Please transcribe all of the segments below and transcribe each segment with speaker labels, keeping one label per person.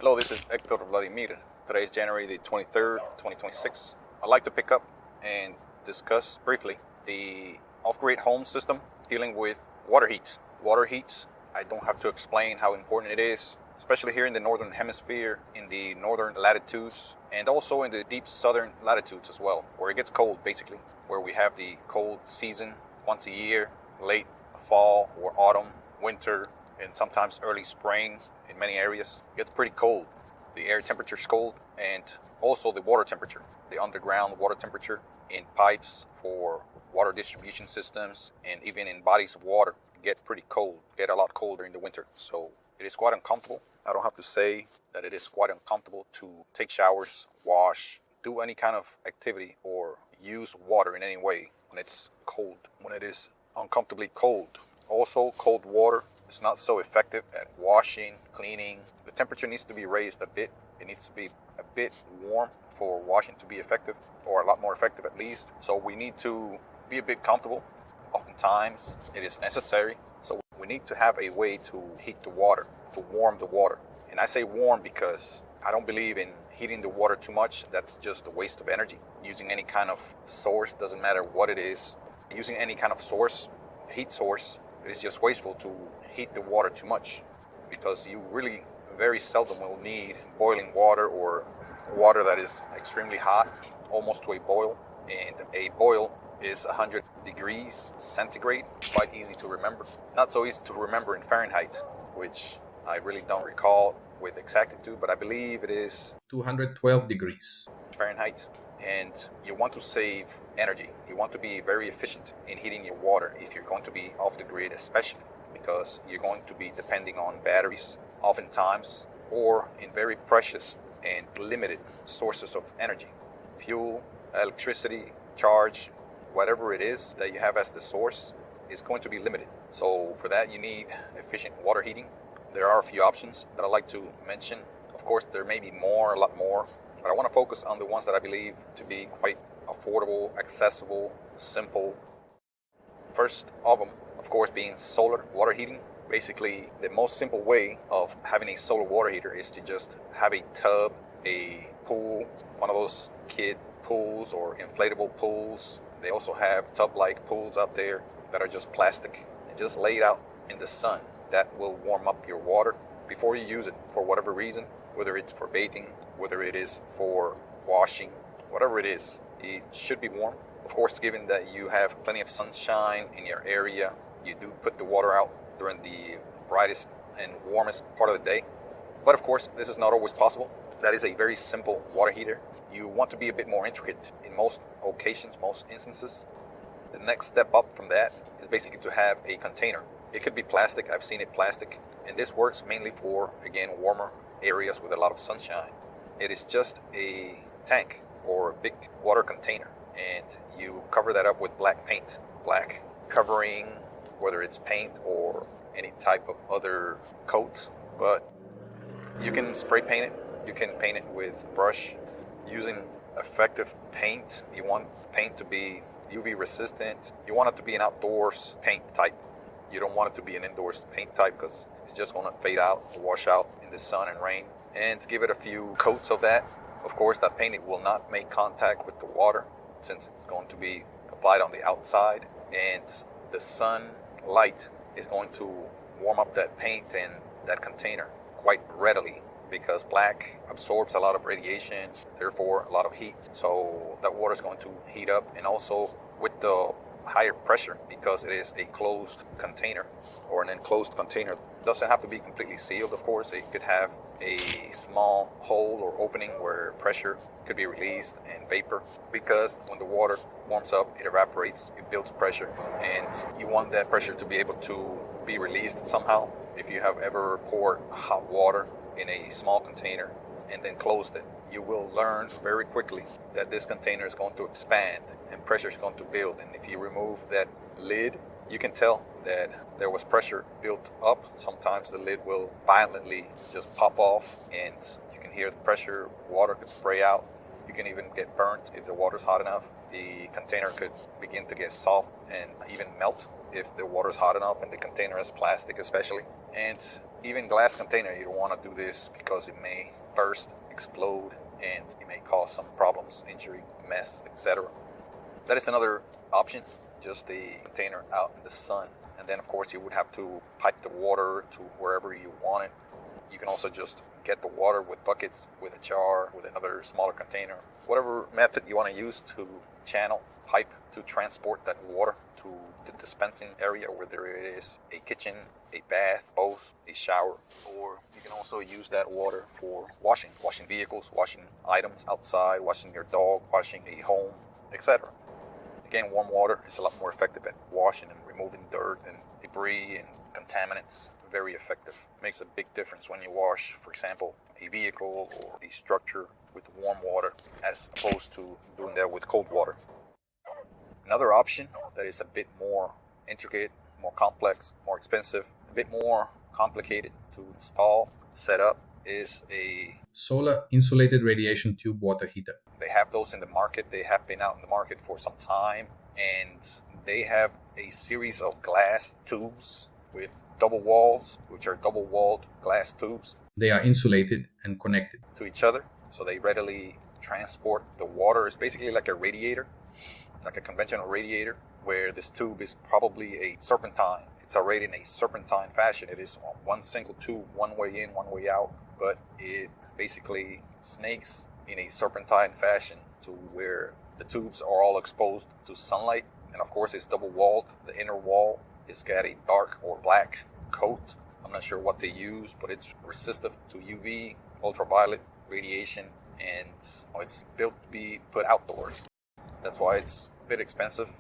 Speaker 1: Hello, this is Hector Vladimir. Today is January the 23rd, 2026. I'd like to pick up and discuss briefly the off-grid home system dealing with water heats. Water heats, I don't have to explain how important it is, especially here in the northern hemisphere, in the northern latitudes, and also in the deep southern latitudes as well, where it gets cold basically, where we have the cold season once a year, late fall or autumn, winter, and sometimes early spring in many areas. It gets pretty cold. The air temperature is cold, and also the water temperature, the underground water temperature in pipes for water distribution systems and even in bodies of water get pretty cold, get a lot colder in the winter. So it is quite uncomfortable. I don't have to say that it is quite uncomfortable to take showers, wash, do any kind of activity or use water in any way when it's cold, when it is uncomfortably cold. Also, cold water is not so effective at washing, cleaning. The temperature needs to be raised a bit. It needs to be a bit warm for washing to be effective, or a lot more effective at least. So we need to be a bit comfortable. Oftentimes it is necessary. So we need to have a way to heat the water, to warm the water. And I say warm because I don't believe in heating the water too much. That's just a waste of energy. Using any kind of source, doesn't matter what it is. Using any kind of source, heat source, it is just wasteful to heat the water too much, because you really very seldom will need boiling water or water that is extremely hot, almost to a boil. And a boil is 100 degrees centigrade, quite easy to remember. Not so easy to remember in Fahrenheit, which I really don't recall with exactitude, but I believe it is 212 degrees Fahrenheit. And you want to save energy. You want to be very efficient in heating your water if you're going to be off the grid, especially because you're going to be depending on batteries oftentimes, or in very precious and limited sources of energy. Fuel, electricity, charge, whatever it is that you have as the source is going to be limited. So for that you need efficient water heating. There are a few options that I'd like to mention. Of course, there may be more, a lot more, but I want to focus on the ones that I believe to be quite affordable, accessible, simple. First of them, of course, being solar water heating. Basically, the most simple way of having a solar water heater is to just have a tub, a pool, one of those kid pools or inflatable pools. They also have tub-like pools out there that are just plastic and just laid out in the sun. That will warm up your water before you use it for whatever reason, whether it's for bathing, whether it is for washing, whatever it is, it should be warm. Of course, given that you have plenty of sunshine in your area, you do put the water out during the brightest and warmest part of the day. But of course, this is not always possible. That is a very simple water heater. You want to be a bit more intricate in most occasions, most instances. The next step up from that is basically to have a container. It could be plastic. I've seen it plastic. And this works mainly for, again, warmer areas with a lot of sunshine. It is just a tank or a big water container, and you cover that up with black paint. Black covering, whether it's paint or any type of other coat, but you can spray paint it. You can paint it with brush using effective paint. You want paint to be UV resistant. You want it to be an outdoors paint type. You don't want it to be an indoors paint type, because it's just going to fade out, wash out in the sun and rain. And give it a few coats of that. Of course, that paint will not make contact with the water, since it's going to be applied on the outside, and the sun light is going to warm up that paint and that container quite readily, because black absorbs a lot of radiation, therefore a lot of heat. So that water is going to heat up, and also with the higher pressure, because it is a closed container or an enclosed container. It doesn't have to be completely sealed, of course. It could have a small hole or opening where pressure could be released and vapor, because when the water warms up, it evaporates, it builds pressure, and you want that pressure to be able to be released somehow. If you have ever poured hot water in a small container and then closed it, you will learn very quickly that this container is going to expand and pressure is going to build. And if you remove that lid, you can tell that there was pressure built up. Sometimes the lid will violently just pop off, and you can hear the pressure. Water could spray out. You can even get burnt if the water's hot enough. The container could begin to get soft and even melt if the water's hot enough, and the container is plastic especially. And Even glass container, you don't want to do this because it may burst, explode, and it may cause some problems, injury, mess, etc. That is another option, just a container out in the sun. And then of course you would have to pipe the water to wherever you want it. You can also just get the water with buckets, with a jar, with another smaller container. Whatever method you want to use to channel, pipe to transport that water to the dispensing area, whether it is a kitchen, a bath, both, a shower, or you can also use that water for washing vehicles, washing items outside, washing your dog, washing a home, etc. Again, warm water is a lot more effective at washing and removing dirt and debris and contaminants. Very effective. Makes a big difference when you wash, for example, a vehicle or a structure with warm water as opposed to doing that with cold water. Another option that is a bit more intricate, more complex, more expensive, a bit more complicated to install, set up, is a
Speaker 2: solar insulated radiation tube water heater.
Speaker 1: They have those in the market. They have been out in the market for some time, and they have a series of glass tubes with double walls, which are double-walled glass tubes.
Speaker 2: They are insulated and connected
Speaker 1: to each other, so they readily transport the water. It's basically like a radiator. It's like a conventional radiator, where this tube is probably a serpentine. It's already in a serpentine fashion. It is one single tube, one way in, one way out, but it basically snakes in a serpentine fashion to where the tubes are all exposed to sunlight. And of course, it's double-walled. The inner wall is got a dark or black coat. I'm not sure what they use, but it's resistant to UV, ultraviolet radiation, and it's built to be put outdoors. That's why it's a bit expensive,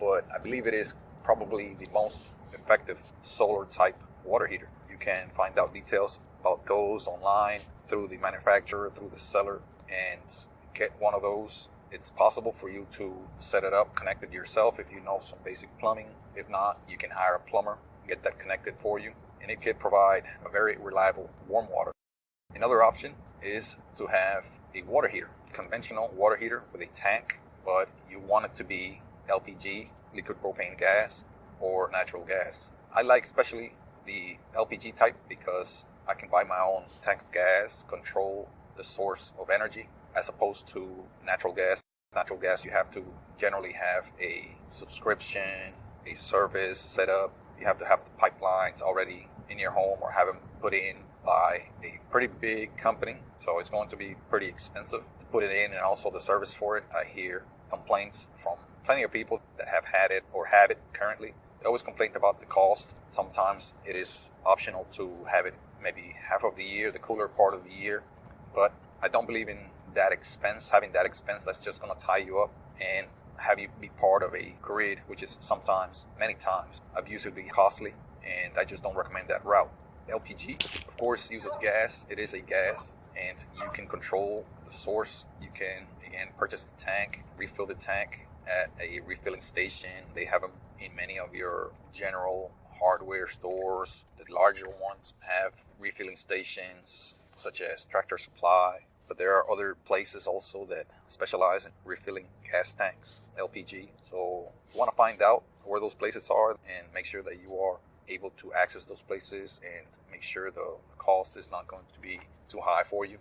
Speaker 1: but I believe it is probably the most effective solar type water heater. You can find out details about those online through the manufacturer, through the seller, and get one of those. It's possible for you to set it up, connect it yourself if you know some basic plumbing. If not, you can hire a plumber, get that connected for you, and it can provide a very reliable warm water. Another option is to have a water heater, conventional water heater with a tank, but you want it to be LPG, liquid propane gas, or natural gas. I like especially the LPG type because I can buy my own tank of gas, control the source of energy, as opposed to natural gas. Natural gas, you have to generally have a subscription, a service set up. You have to have the pipelines already in your home or have them put in by a pretty big company. So it's going to be pretty expensive to put it in, and also the service for it. I hear complaints from plenty of people that have had it or have it currently. They always complain about the cost. Sometimes it is optional to have it maybe half of the year, the cooler part of the year. But I don't believe in that expense, having that expense that's just going to tie you up and have you be part of a grid, which is sometimes, many times, abusively costly, and I just don't recommend that route. LPG, of course, uses gas. It is a gas, and you can control the source. You can, again, purchase the tank, refill the tank at a refilling station. They have them in many of your general hardware stores. The larger ones have refilling stations, such as Tractor Supply. But there are other places also that specialize in refilling gas tanks, LPG. So if you want to find out where those places are and make sure that you are able to access those places and make sure the cost is not going to be too high for you,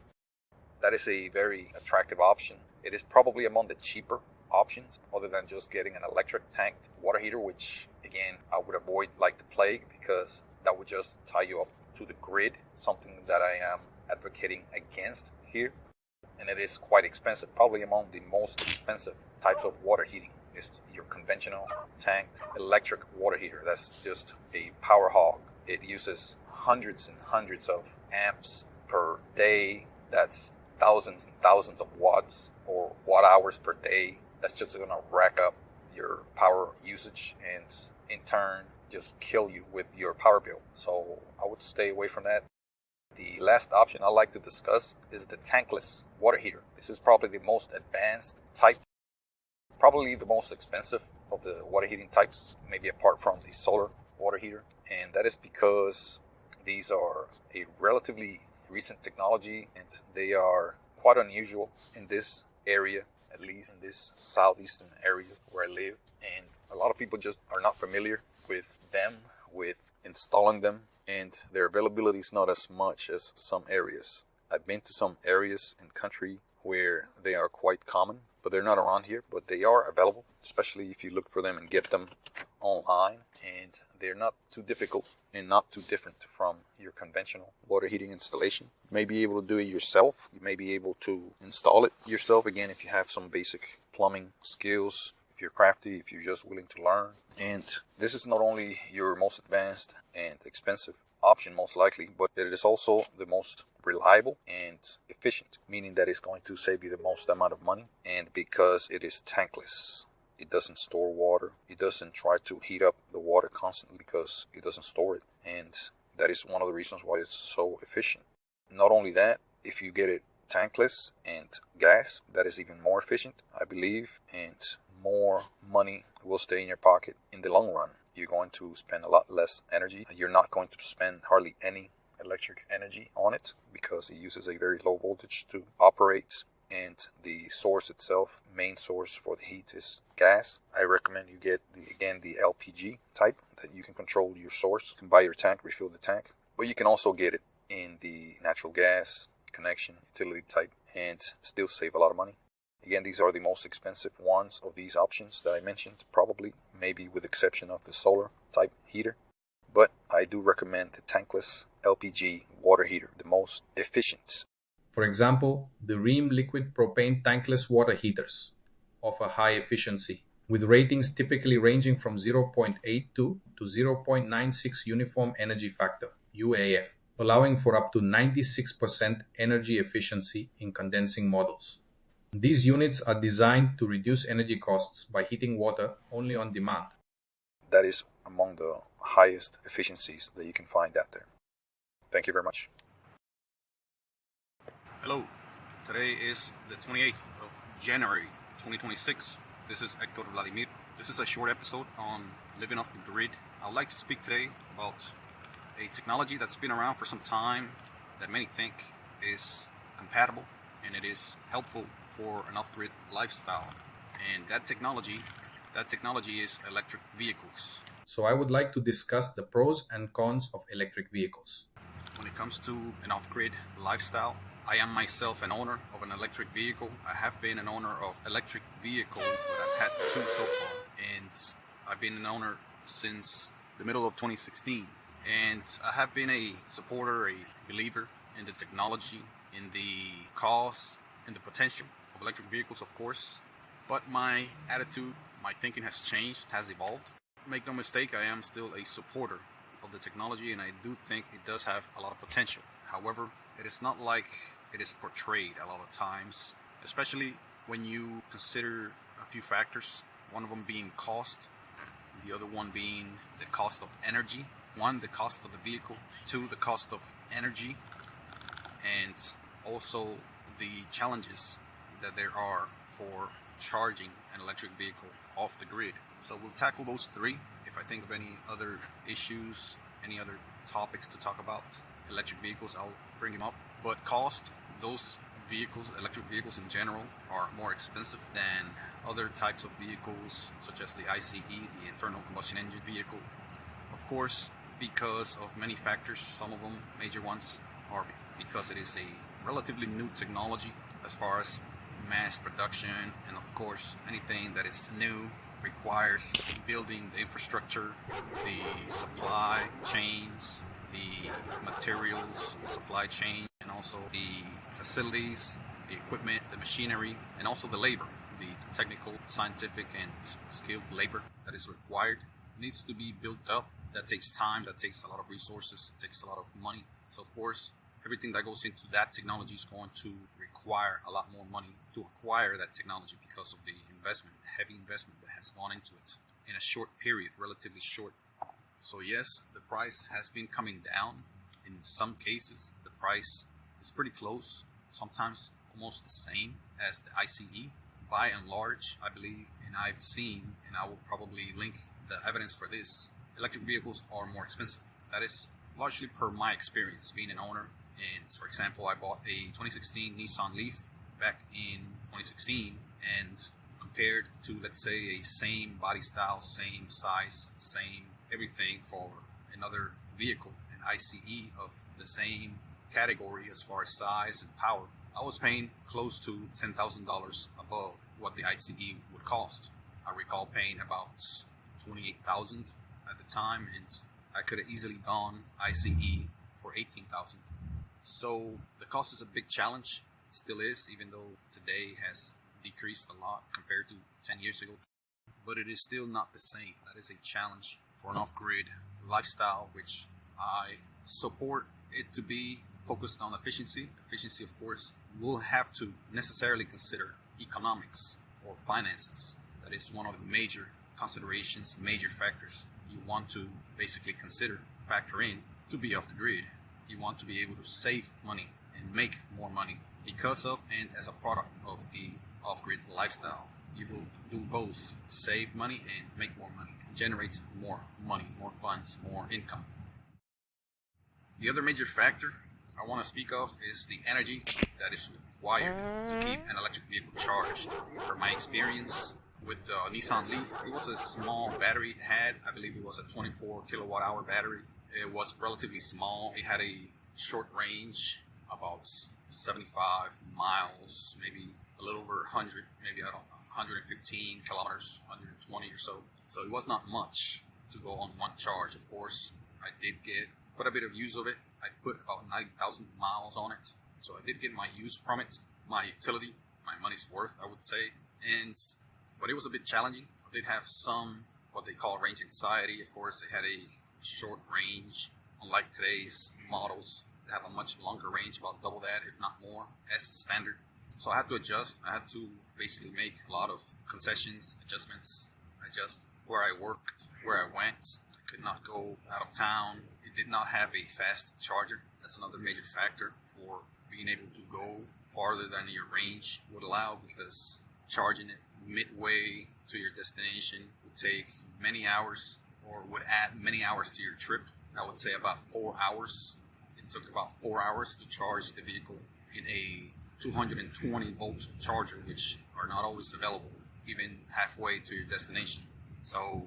Speaker 1: that is a very attractive option. It is probably among the cheaper options other than just getting an electric tanked water heater, which again, I would avoid like the plague because that would just tie you up to the grid, something that I am advocating against here, and it is quite expensive. Probably among the most expensive types of water heating is your conventional tanked electric water heater. That's just a power hog. It uses hundreds and hundreds of amps per day. That's thousands and thousands of watts or watt hours per day. That's just going to rack up your power usage and in turn just kill you with your power bill. So I would stay away from that. The last option I'd like to discuss is the tankless water heater. This is probably the most advanced type, probably the most expensive of the water heating types, maybe apart from the solar water heater. And that is because these are a relatively recent technology and they are quite unusual in this area, at least in this southeastern area where I live. And a lot of people just are not familiar with them, with installing them and their availability is not as much as some areas. I've been to some areas in country where they are quite common, but they're not around here, but they are available, especially if you look for them and get them online, and they're not too difficult and not too different from your conventional water heating installation. You may be able to do it yourself. You may be able to install it yourself, again, if you have some basic plumbing skills, if you're crafty, if you're just willing to learn. And this is not only your most advanced and expensive option, most likely, but it is also the most reliable and efficient, meaning that it's going to save you the most amount of money. And because it is tankless, it doesn't store water. It doesn't try to heat up the water constantly because it doesn't store it. And that is one of the reasons why it's so efficient. Not only that, if you get it tankless and gas, that is even more efficient, I believe, and more money will stay in your pocket in the long run. You're going to spend a lot less energy. You're not going to spend hardly any electric energy on it because it uses a very low voltage to operate, and the source itself, main source for the heat, is gas. I recommend you get the LPG type that you can control your source. You can buy your tank, refill the tank, but you can also get it in the natural gas connection utility type and still save a lot of money. Again, these are the most expensive ones of these options that I mentioned, probably, maybe with exception of the solar type heater. But I do recommend the tankless LPG water heater, the most efficient.
Speaker 2: For example, the Rheem liquid propane tankless water heaters offer high efficiency, with ratings typically ranging from 0.82 to 0.96 uniform energy factor, UAF, allowing for up to 96% energy efficiency in condensing models. These units are designed to reduce energy costs by heating water only on demand.
Speaker 1: That is among the highest efficiencies that you can find out there. Thank you very much.
Speaker 3: Hello, today is the 28th of January 2026. This is Hector Vladimir. This is a short episode on living off the grid. I would like to speak today about a technology that's been around for some time that many think is compatible and it is helpful for an off-grid lifestyle. And that technology is electric vehicles.
Speaker 2: So I would like to discuss the pros and cons of electric vehicles.
Speaker 3: When it comes to an off-grid lifestyle, I am myself an owner of an electric vehicle. I have been an owner of electric vehicle, but I've had two so far. And I've been an owner since the middle of 2016. And I have been a supporter, a believer in the technology, in the cause, and the potential of electric vehicles, of course. But my attitude, my thinking has changed, has evolved. Make no mistake, I am still a supporter of the technology, and I do think it does have a lot of potential. However, it is not like it is portrayed a lot of times, especially when you consider a few factors, one of them being cost, the other one being the cost of energy. One, the cost of the vehicle. Two, the cost of energy. And also the challenges that there are for charging an electric vehicle off the grid. So we'll tackle those three. If I think of any other issues, any other topics to talk about electric vehicles, I'll bring them up. But cost, those vehicles, electric vehicles in general, are more expensive than other types of vehicles, such as the ICE, the internal combustion engine vehicle. Of course, because of many factors, some of them, major ones, are because it is a relatively new technology as far as mass production, and of course anything that is new requires building the infrastructure, the supply chains, the materials supply chain, and also the facilities, the equipment, the machinery, and also the labor, the technical, scientific, and skilled labor that is required. It needs to be built up. That takes time, that takes a lot of resources, takes a lot of money. So of course, everything that goes into that technology is going to require a lot more money to acquire that technology because of the investment, the heavy investment that has gone into it in a short period, relatively short. So yes, the price has been coming down. In some cases, the price is pretty close, sometimes almost the same as the ICE. By and large, I believe, and I've seen, and I will probably link the evidence for this, electric vehicles are more expensive. That is largely per my experience being an owner. And for example, I bought a 2016 Nissan Leaf back in 2016, and compared to, let's say, a same body style, same size, same everything for another vehicle, an ICE of the same category as far as size and power, I was paying close to $10,000 above what the ICE would cost. I recall paying about $28,000 at the time, and I could have easily gone ICE for $18,000. So the cost is a big challenge, still is, even though today has decreased a lot compared to 10 years ago. But it is still not the same. That is a challenge for an off-grid lifestyle, which I support it to be focused on efficiency. Efficiency, of course, will have to necessarily consider economics or finances. That is one of the major considerations, major factors you want to basically factor in to be off the grid. You want to be able to save money and make more money because of and as a product of the off-grid lifestyle. You will do both, save money and make more money, generate more money, more funds, more income. The other major factor I want to speak of is the energy that is required to keep an electric vehicle charged. From my experience with the Nissan Leaf, it was a small battery it had. I believe it was a 24 kilowatt hour battery. It was relatively small. It had a short range, about 75 miles, maybe a little over 100, maybe 115 kilometers, 120 or so. So it was not much to go on one charge. Of course, I did get quite a bit of use of it. I put about 90,000 miles on it. So I did get my use from it, my utility, my money's worth, I would say. But it was a bit challenging. I did have some, what they call range anxiety. Of course, they had a short range, unlike today's models. They have a much longer range, about double that, if not more, as standard. So I had to adjust. I had to basically make a lot of concessions, adjustments, adjust where I worked, where I went. I could not go out of town. It did not have a fast charger. That's another major factor for being able to go farther than your range would allow, because charging it midway to your destination would take many hours, or would add many hours to your trip. I would say about 4 hours. It took about 4 hours to charge the vehicle in a 220 volt charger, which are not always available even halfway to your destination. So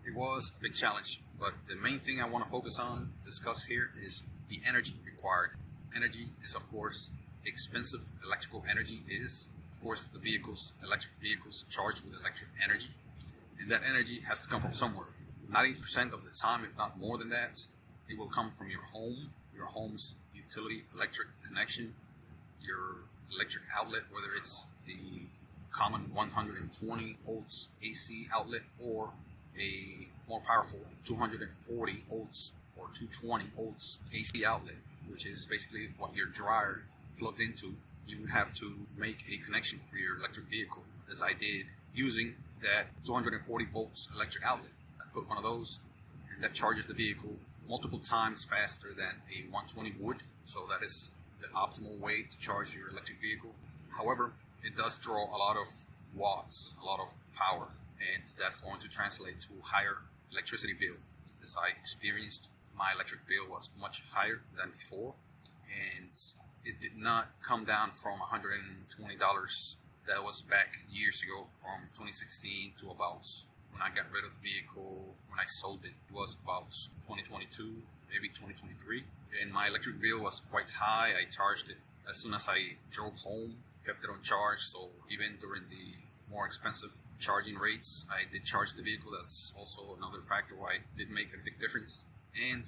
Speaker 3: it was a big challenge, but the main thing I want to focus on, discuss here, is the energy required. Energy is, of course, expensive. Electrical energy is, of course, the electric vehicles charged with electric energy, and that energy has to come from somewhere. 90% of the time, if not more than that, it will come from your home, your home's utility electric connection, your electric outlet, whether it's the common 120 volts AC outlet or a more powerful 240 volts or 220 volts AC outlet, which is basically what your dryer plugs into. You would have to make a connection for your electric vehicle, as I did, using that 240 volts electric outlet. I put one of those, and that charges the vehicle multiple times faster than a 120 would. So that is the optimal way to charge your electric vehicle. However, it does draw a lot of watts, a lot of power, and that's going to translate to higher electricity bill. As I experienced, my electric bill was much higher than before, and it did not come down from $120 that was back years ago, from 2016 to about when I got rid of the vehicle, when I sold it. It was about 2022, maybe 2023. And my electric bill was quite high. I charged it as soon as I drove home, kept it on charge. So even during the more expensive charging rates, I did charge the vehicle. That's also another factor why it did make a big difference. And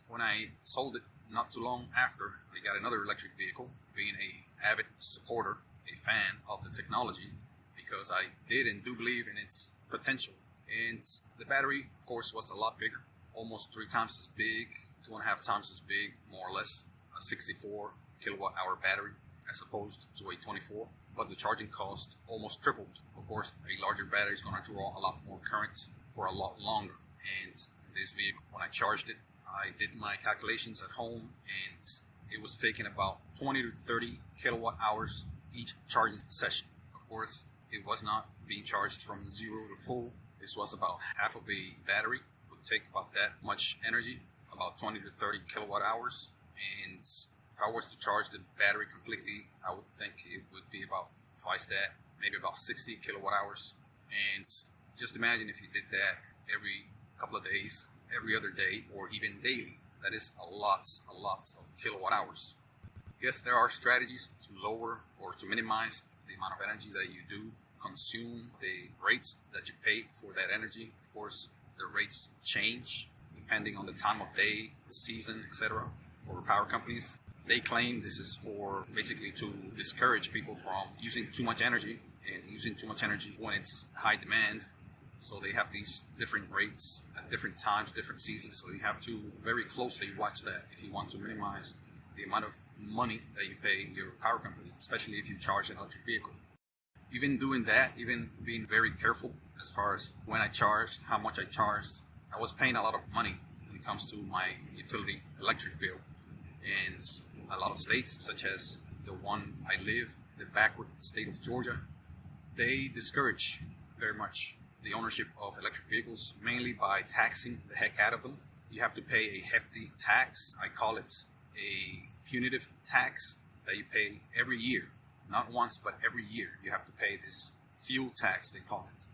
Speaker 3: when I sold it, not too long after, I got another electric vehicle, being a avid supporter, a fan of the technology, because I did and do believe in its potential. And the battery, of course, was a lot bigger, almost 3 times as big, 2.5 times as big, more or less, a 64 kilowatt hour battery as opposed to a 24. But the charging cost almost tripled. Of course, a larger battery is going to draw a lot more current for a lot longer. And this vehicle, when I charged it, I did my calculations at home, and it was taking about 20 to 30 kilowatt hours each charging session. Of course, it was not being charged from 0 to full. This was about half of a battery. It would take about that much energy, about 20 to 30 kilowatt hours. And if I was to charge the battery completely, I would think it would be about twice that, maybe about 60 kilowatt hours. And just imagine if you did that every couple of days, every other day, or even daily. That is a lot of kilowatt hours. Yes, there are strategies to lower or to minimize the amount of energy that you do consume, the rates that you pay for that energy. Of course, the rates change depending on the time of day, the season, etc. For power companies, they claim this is for basically to discourage people from using too much energy and using too much energy when it's high demand. So they have these different rates at different times, different seasons. So you have to very closely watch that if you want to minimize the amount of money that you pay your power company, especially if you charge an electric vehicle. Even doing that, even being very careful as far as when I charged, how much I charged, I was paying a lot of money when it comes to my utility electric bill. And a lot of states, such as the one I live, the backward state of Georgia, they discourage very much the ownership of electric vehicles, mainly by taxing the heck out of them. You have to pay a hefty tax. I call it a punitive tax that you pay every year. Not once, but every year. You have to pay this fuel tax, they call it,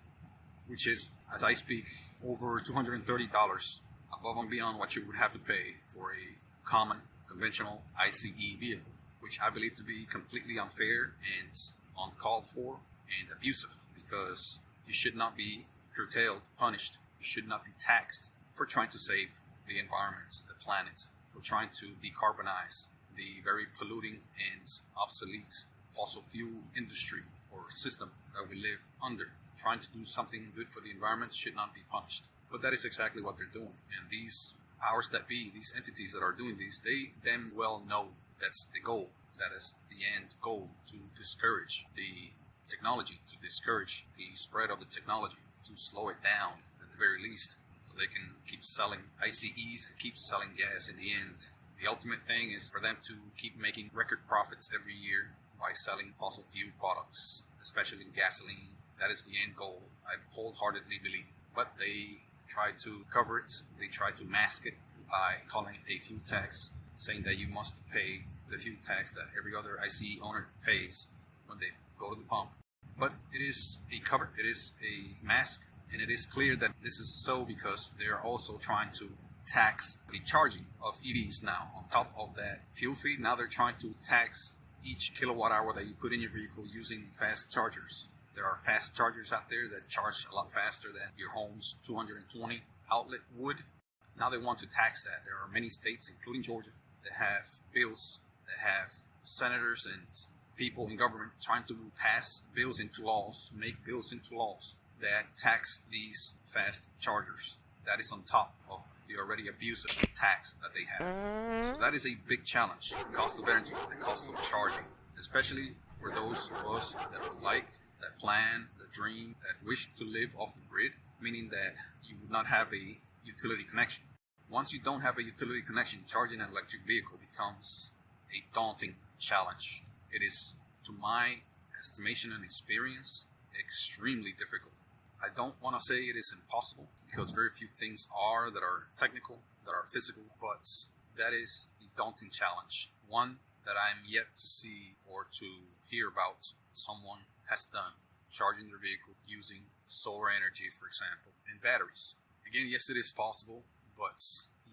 Speaker 3: which is, as I speak, over $230 above and beyond what you would have to pay for a common, conventional ICE vehicle, which I believe to be completely unfair and uncalled for and abusive, because you should not be curtailed, punished. You should not be taxed for trying to save the environment, the planet, for trying to decarbonize the very polluting and obsolete fossil fuel industry or system that we live under. Trying to do something good for the environment should not be punished. But that is exactly what they're doing. And these powers that be, these entities that are doing these, they damn well know that's the goal. That is the end goal, to discourage the technology, to discourage the spread of the technology, to slow it down at the very least, so they can keep selling ICEs and keep selling gas in the end. The ultimate thing is for them to keep making record profits every year by selling fossil fuel products, especially gasoline. That is the end goal, I wholeheartedly believe. But they try to cover it, they try to mask it by calling it a fuel tax, saying that you must pay the fuel tax that every other ICE owner pays when they go to the pump. But it is a cover, it is a mask, and it is clear that this is so because they are also trying to tax the charging of EVs now. On top of that fuel fee, now they're trying to tax each kilowatt hour that you put in your vehicle using fast chargers. There are fast chargers out there that charge a lot faster than your home's 220 outlet would. Now they want to tax that. There are many states, including Georgia, that have bills, that have senators and people in government trying to pass bills into laws, make bills into laws that tax these fast chargers. That is on top of the already abusive tax that they have. So that is a big challenge. The cost of energy, the cost of charging, especially for those of us that would like, that plan, that dream, that wish to live off the grid, meaning that you would not have a utility connection. Once you don't have a utility connection, charging an electric vehicle becomes a daunting challenge. It is, to my estimation and experience, extremely difficult. I don't want to say it is impossible, because very few things are that are technical, that are physical, but that is a daunting challenge. One that I'm yet to see or to hear about someone has done, charging their vehicle using solar energy, for example, and batteries. Again, yes, it is possible, but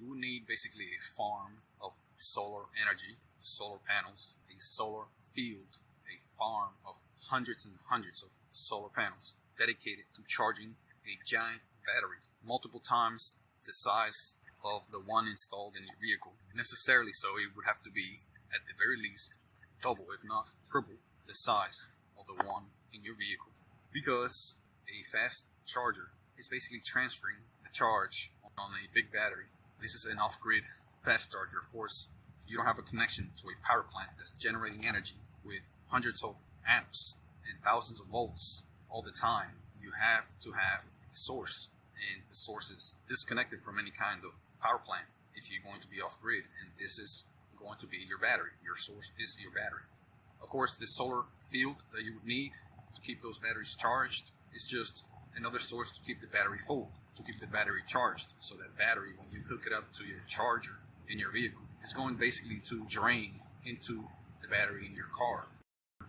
Speaker 3: you would need basically a farm of solar energy, solar panels, a solar field, a farm of hundreds and hundreds of solar panels dedicated to charging a giant battery, multiple times the size of the one installed in your vehicle. Necessarily so, it would have to be, at the very least, double, if not triple, the size of the one in your vehicle. Because a fast charger is basically transferring the charge on a big battery. This is an off-grid fast charger, of course. You don't have a connection to a power plant that's generating energy with hundreds of amps and thousands of volts all the time. You have to have a source, and the source is disconnected from any kind of power plant if you're going to be off-grid, and this is going to be your battery. Your source is your battery. Of course, the solar field that you would need to keep those batteries charged is just another source to keep the battery full, to keep the battery charged. So that battery, when you hook it up to your charger in your vehicle, is going basically to drain into the battery in your car.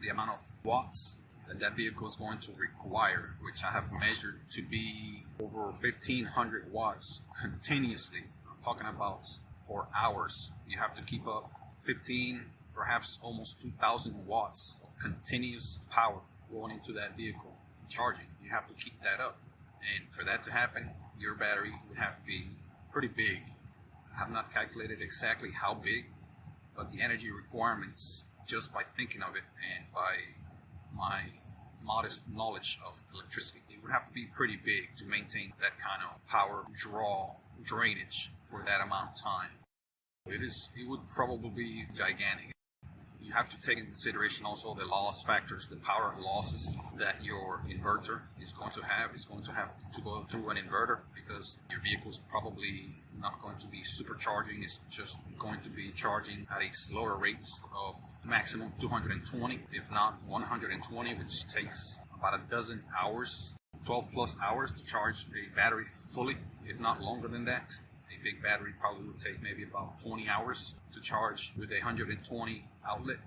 Speaker 3: The amount of watts that vehicle is going to require, which I have measured to be over 1,500 watts continuously. I'm talking about for hours. You have to keep up 15, perhaps almost 2,000 watts of continuous power going into that vehicle charging. You have to keep that up. And for that to happen, your battery would have to be pretty big. I have not calculated exactly how big, but the energy requirements, just by thinking of it and by my modest knowledge of electricity, it would have to be pretty big to maintain that kind of power drainage for that amount of time. It would probably be gigantic. You have to take into consideration also the loss factors, the power losses that your inverter is going to have. It's going to have to go through an inverter because your vehicle is probably not going to be supercharging. It's just going to be charging at a slower rate of maximum 220, if not 120, which takes about a dozen hours, 12 plus hours to charge a battery fully, if not longer than that. A big battery probably would take maybe about 20 hours to charge with a 120 outlet.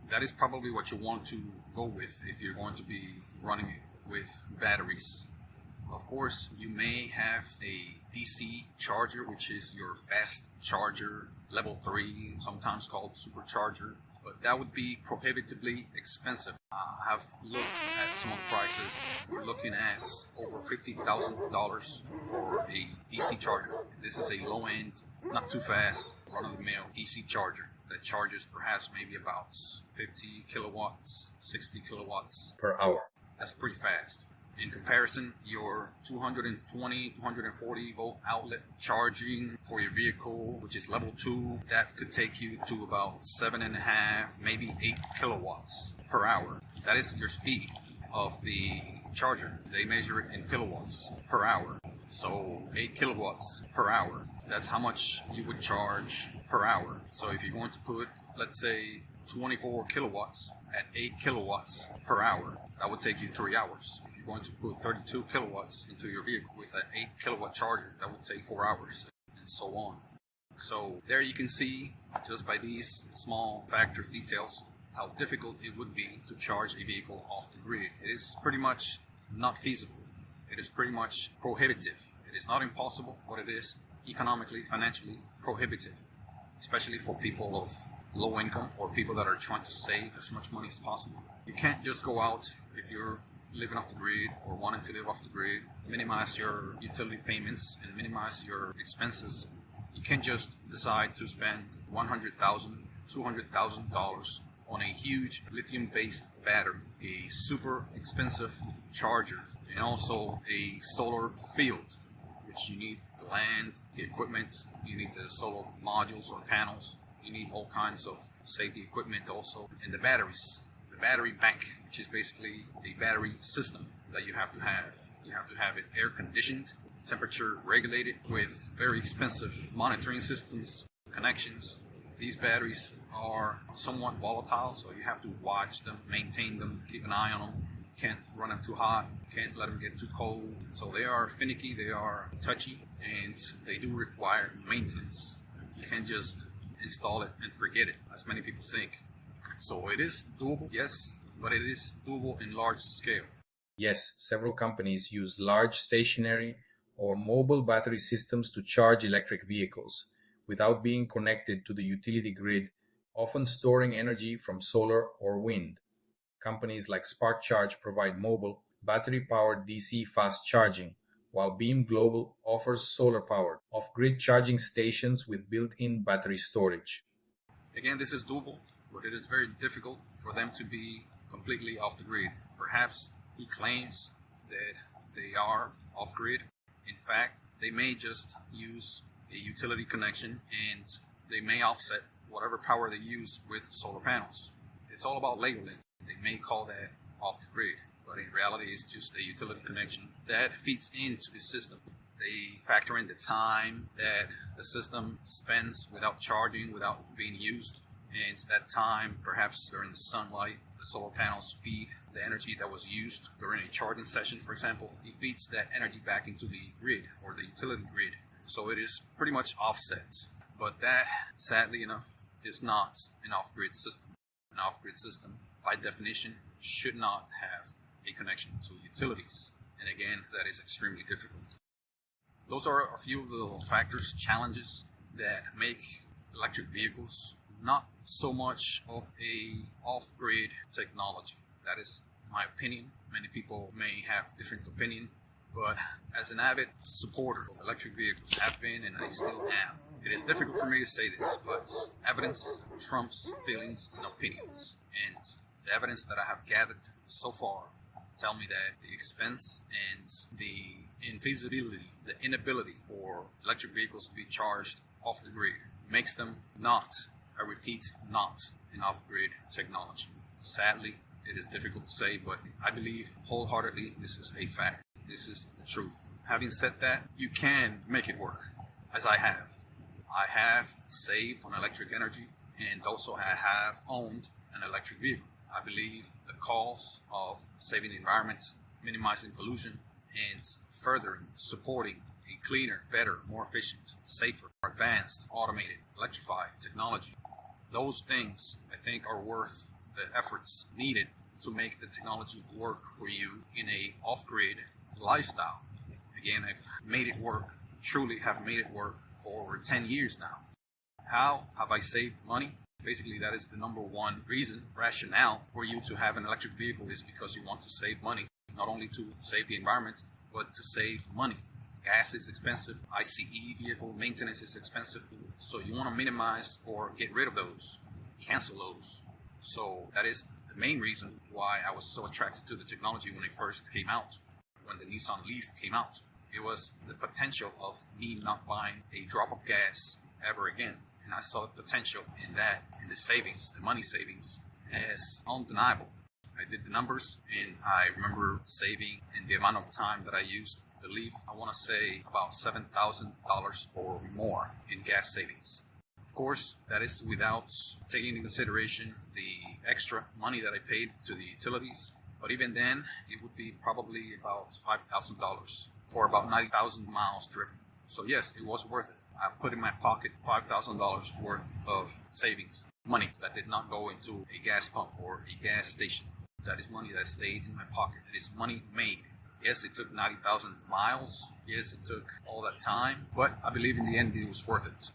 Speaker 3: That is probably what you want to go with if you're going to be running with batteries. Of course, you may have a DC charger, which is your fast charger, level 3, sometimes called supercharger, but that would be prohibitively expensive. I have looked at some of the prices. We're looking at over $50,000 for a DC charger. This is a low-end, not too fast, run-of-the-mill DC charger that charges perhaps maybe about 50 kilowatts, 60 kilowatts
Speaker 2: per hour.
Speaker 3: That's pretty fast. In comparison, your 220, 240 volt outlet charging for your vehicle, which is level 2, that could take you to about 7.5, maybe 8 kilowatts per hour. That is your speed of the charger. They measure it in kilowatts per hour. So 8 kilowatts per hour. That's how much you would charge per hour. So if you're going to put, let's say, 24 kilowatts at 8 kilowatts per hour, that would take you 3 hours. If you're going to put 32 kilowatts into your vehicle with an 8 kilowatt charger, that would take 4 hours, and so on. So there you can see, just by these small factors, details, how difficult it would be to charge a vehicle off the grid. It is pretty much not feasible. It is pretty much prohibitive. It is not impossible, but it is economically, financially prohibitive, especially for people of low income or people that are trying to save as much money as possible. You can't just go out, if you're living off the grid or wanting to live off the grid, minimize your utility payments and minimize your expenses. You can't just decide to spend $100,000, $200,000 on a huge lithium-based battery, a super expensive charger, and also a solar field, which you need the land, the equipment, you need the solar modules or panels, you need all kinds of safety equipment also, and the batteries. Battery bank, which is basically a battery system that you have to have. You have to have it air conditioned, temperature regulated, with very expensive monitoring systems, connections. These batteries are somewhat volatile, so you have to watch them, maintain them, keep an eye on them. Can't run them too hot, can't let them get too cold. So they are finicky, they are touchy, and they do require maintenance. You can't just install it and forget it, as many people think. So it is doable, yes, but it is doable in large scale.
Speaker 2: Yes, several companies use large stationary or mobile battery systems to charge electric vehicles without being connected to the utility grid, often storing energy from solar or wind. Companies like Spark Charge provide mobile, battery-powered DC fast charging, while Beam Global offers solar-powered, off-grid charging stations with built-in battery storage.
Speaker 3: Again, this is doable, but it is very difficult for them to be completely off the grid. Perhaps he claims that they are off grid. In fact, they may just use a utility connection and they may offset whatever power they use with solar panels. It's all about labeling. They may call that off the grid, but in reality it's just a utility connection that feeds into the system. They factor in the time that the system spends without charging, without being used. And that time, perhaps during the sunlight, the solar panels feed the energy that was used during a charging session, for example. It feeds that energy back into the grid or the utility grid. So it is pretty much offset. But that, sadly enough, is not an off-grid system. An off-grid system, by definition, should not have a connection to utilities. And again, that is extremely difficult. Those are a few of the factors, challenges that make electric vehicles not so much of a off-grid technology. That is my opinion. Many people may have different opinion, but as an avid supporter of electric vehicles, have been and I still am, it is difficult for me to say this, but evidence trumps feelings and opinions. And the evidence that I have gathered so far tell me that the expense and the infeasibility, the inability for electric vehicles to be charged off the grid makes them not, I repeat, not an off-grid technology. Sadly, it is difficult to say, but I believe wholeheartedly this is a fact. This is the truth. Having said that, you can make it work, as I have. I have saved on electric energy and also I have owned an electric vehicle. I believe the cause of saving the environment, minimizing pollution, and furthering supporting a cleaner, better, more efficient, safer, advanced, automated, electrified technology. Those things, I think, are worth the efforts needed to make the technology work for you in a off-grid lifestyle. Again, I've made it work, truly have made it work for over 10 years now. How have I saved money? Basically, that is the number one reason, rationale for you to have an electric vehicle is because you want to save money, not only to save the environment, but to save money. Gas is expensive. ICE vehicle maintenance is expensive. So you want to minimize or get rid of those, cancel those. So that is the main reason why I was so attracted to the technology when it first came out, when the Nissan Leaf came out. It was the potential of me not buying a drop of gas ever again. And I saw the potential in that, in the savings, the money savings, as undeniable. I did the numbers and I remember saving in the amount of time that I used the Leaf, I want to say about $7,000 or more in gas savings. Of course, that is without taking into consideration the extra money that I paid to the utilities. But even then, it would be probably about $5,000 for about 90,000 miles driven. So yes, it was worth it. I put in my pocket $5,000 worth of savings, money that did not go into a gas pump or a gas station. That is money that stayed in my pocket. It is money made. Yes, it took 90,000 miles. Yes, it took all that time. But I believe in the end it was worth it.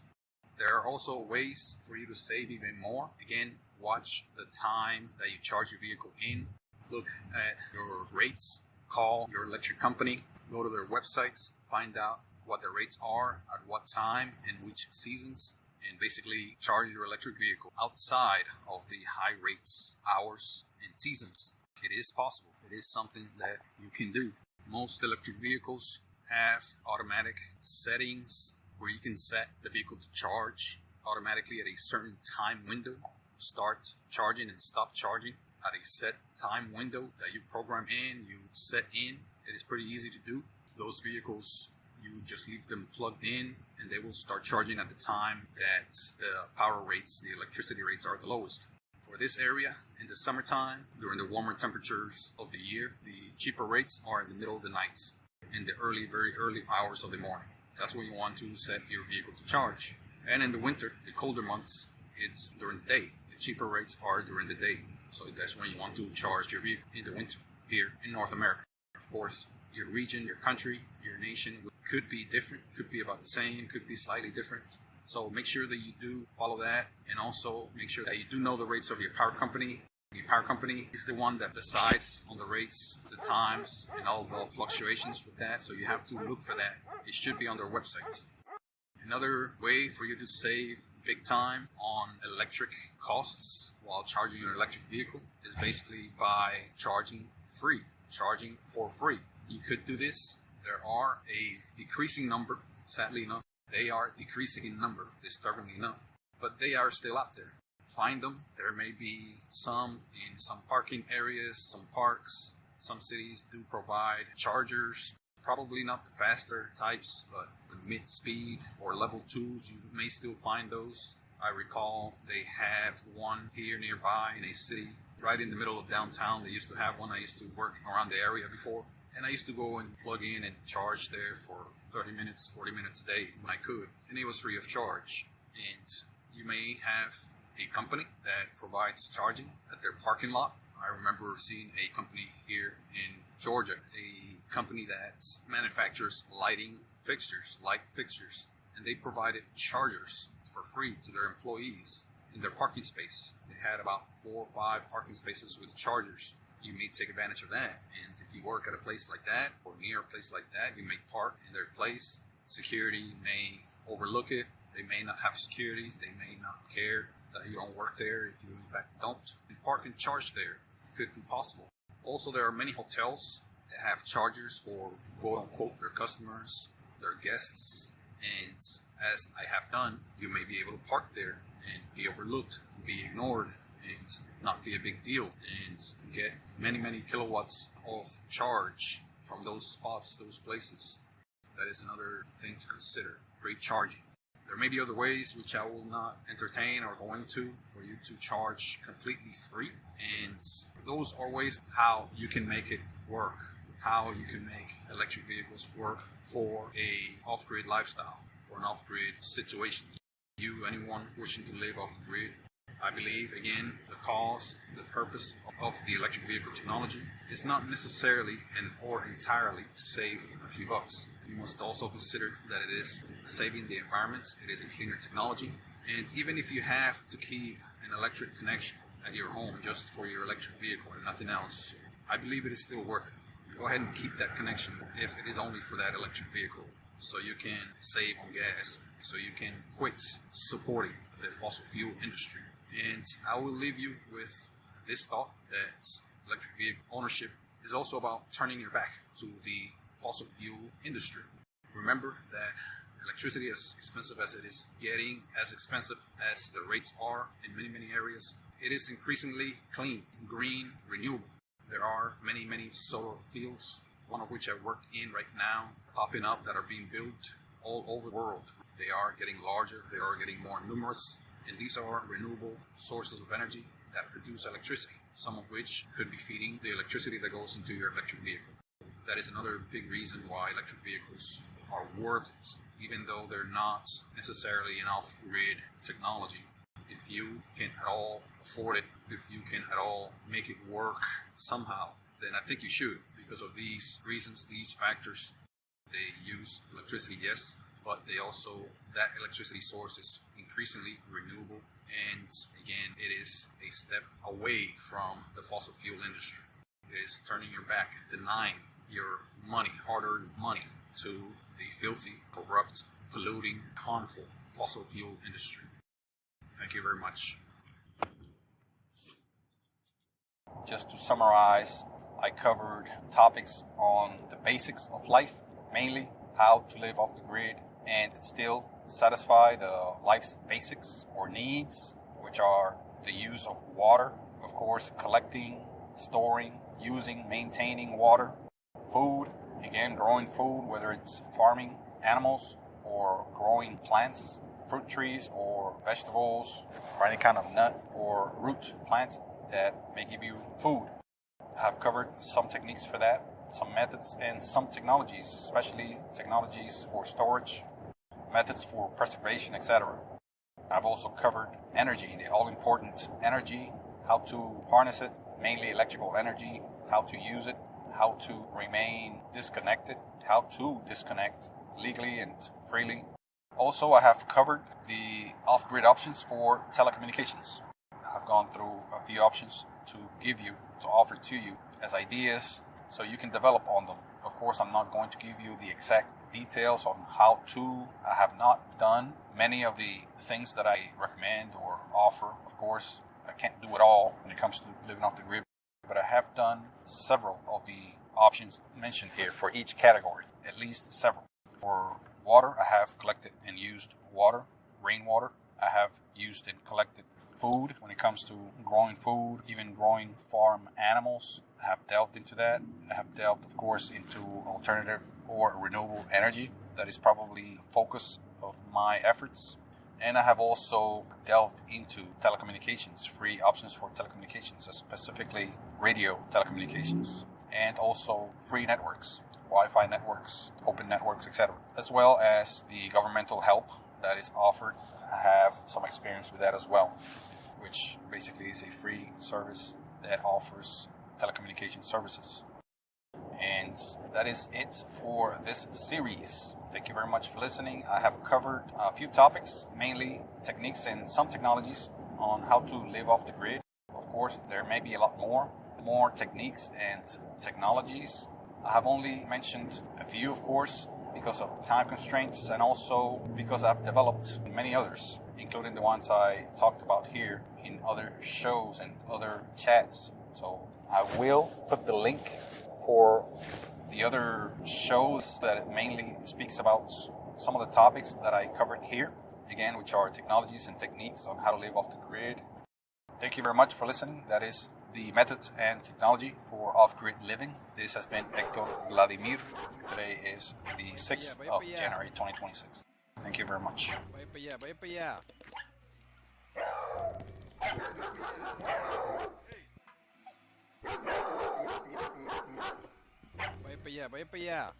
Speaker 3: There are also ways for you to save even more. Again, watch the time that you charge your vehicle in. Look at your rates. Call your electric company. Go to their websites. Find out what the rates are, at what time, and which seasons. And basically charge your electric vehicle outside of the high rates, hours, and seasons. It is possible. It is something that you can do. Most electric vehicles have automatic settings where you can set the vehicle to charge automatically at a certain time window, start charging and stop charging at a set time window that you program in, you set in. It is pretty easy to do. Those vehicles, you just leave them plugged in and they will start charging at the time that the power rates, the electricity rates are the lowest. For this area, in the summertime, during the warmer temperatures of the year, the cheaper rates are in the middle of the night, in the early, very early hours of the morning. That's when you want to set your vehicle to charge. And in the winter, the colder months, it's during the day. The cheaper rates are during the day. So that's when you want to charge your vehicle in the winter here in North America. Of course, your region, your country, your nation could be different, could be about the same, could be slightly different. So make sure that you do follow that, and also make sure that you do know the rates of your power company. Your power company is the one that decides on the rates, the times, and all the fluctuations with that. So you have to look for that. It should be on their website. Another way for you to save big time on electric costs while charging your electric vehicle is basically by charging free, charging for free. You could do this. There are a decreasing number, sadly enough. They are decreasing in number, disturbingly enough, but they are still out there. Find them. There may be some in some parking areas, some parks. Some cities do provide chargers, probably not the faster types, but the mid-speed or level 2s, you may still find those. I recall they have one here nearby in a city right in the middle of downtown. They used to have one. I used to work around the area before, and I used to go and plug in and charge there for 30 minutes, 40 minutes a day when I could, and it was free of charge. And you may have a company that provides charging at their parking lot. I remember seeing a company here in Georgia, a company that manufactures light fixtures, and they provided chargers for free to their employees in their parking space. They had about 4 or 5 parking spaces with chargers. You may take advantage of that, and if you work at a place like that or near a place like that, you may park in their place. Security may overlook it. They may not have security. They may not care that you don't work there if you in fact don't. And park and charge there. It could be possible. Also, there are many hotels that have chargers for quote unquote their customers, their guests, and as I have done, you may be able to park there and be overlooked, be ignored, and not be a big deal, and get many kilowatts of charge from those spots, those places. That is another thing to consider, free charging. There may be other ways which I will not entertain or go into for you to charge completely free, and those are ways how you can make it work, how you can make electric vehicles work for a off-grid lifestyle, for an off-grid situation. You, anyone wishing to live off the grid, I believe, again, the cause, the purpose of the electric vehicle technology is not necessarily or entirely to save a few bucks. You must also consider that it is saving the environment, it is a cleaner technology, and even if you have to keep an electric connection at your home just for your electric vehicle and nothing else, I believe it is still worth it. Go ahead and keep that connection if it is only for that electric vehicle, so you can save on gas, so you can quit supporting the fossil fuel industry. And I will leave you with this thought that electric vehicle ownership is also about turning your back to the fossil fuel industry. Remember that electricity, as expensive as it is getting, as expensive as the rates are in many areas, it is increasingly clean, green, renewable. There are many solar fields, one of which I work in right now, popping up that are being built all over the world. They are getting larger, they are getting more numerous, and these are renewable sources of energy that produce electricity, some of which could be feeding the electricity that goes into your electric vehicle. That is another big reason why electric vehicles are worth it, even though they're not necessarily an off-grid technology. If you can at all afford it, if you can at all make it work somehow, then I think you should, because of these reasons, these factors. They use electricity, yes, but they also, that electricity source is increasingly renewable, and again, it is a step away from the fossil fuel industry. It is turning your back, denying your money, hard-earned money, to the filthy, corrupt, polluting, harmful fossil fuel industry. Thank you very much.
Speaker 1: Just to summarize, I covered topics on the basics of life, mainly how to live off the grid and still satisfy the life's basics or needs, which are the use of water, of course, collecting, storing, using, maintaining water, food, again, growing food, whether it's farming animals or growing plants, fruit trees or vegetables, or any kind of nut or root plant that may give you food. I've covered some techniques for that, some methods, and some technologies, especially technologies for storage, methods for preservation, etc. I've also covered energy, the all-important energy, how to harness it, mainly electrical energy, how to use it, how to remain disconnected, how to disconnect legally and freely. Also, I have covered the off-grid options for telecommunications. I've gone through a few options to give you, to offer to you as ideas so you can develop on them. Of course, I'm not going to give you the exact details on how to. I have not done many of the things that I recommend or offer. Of course, I can't do it all when it comes to living off the grid, but I have done several of the options mentioned here for each category, at least several. For water, I have collected and used water, rainwater. I have used and collected food when it comes to growing food, even growing farm animals. I have delved into that. I have delved, of course, into alternative or renewable energy. That is probably the focus of my efforts. And I have also delved into telecommunications, free options for telecommunications, specifically radio telecommunications, and also free networks, Wi-Fi networks, open networks, etc., as well as the governmental help that is offered. I have some experience with that as well, which basically is a free service that offers telecommunication services. And that is it for this series. Thank you very much for listening. I have covered a few topics, mainly techniques and some technologies on how to live off the grid. Of course, there may be a lot more techniques and technologies. I have only mentioned a few, of course, because of time constraints and also because I've developed many others, including the ones I talked about here in other shows and other chats. So I will put the link for the other shows that it mainly speaks about some of the topics that I covered here, again, which are technologies and techniques on how to live off the grid. Thank you very much for listening. That is the methods and technology for off-grid living. This has been Hector Vladimir. Today is the 6th of January 2026. Thank you very much.
Speaker 4: Vaya para allá, vaya para allá. Vaya para allá, vaya para allá.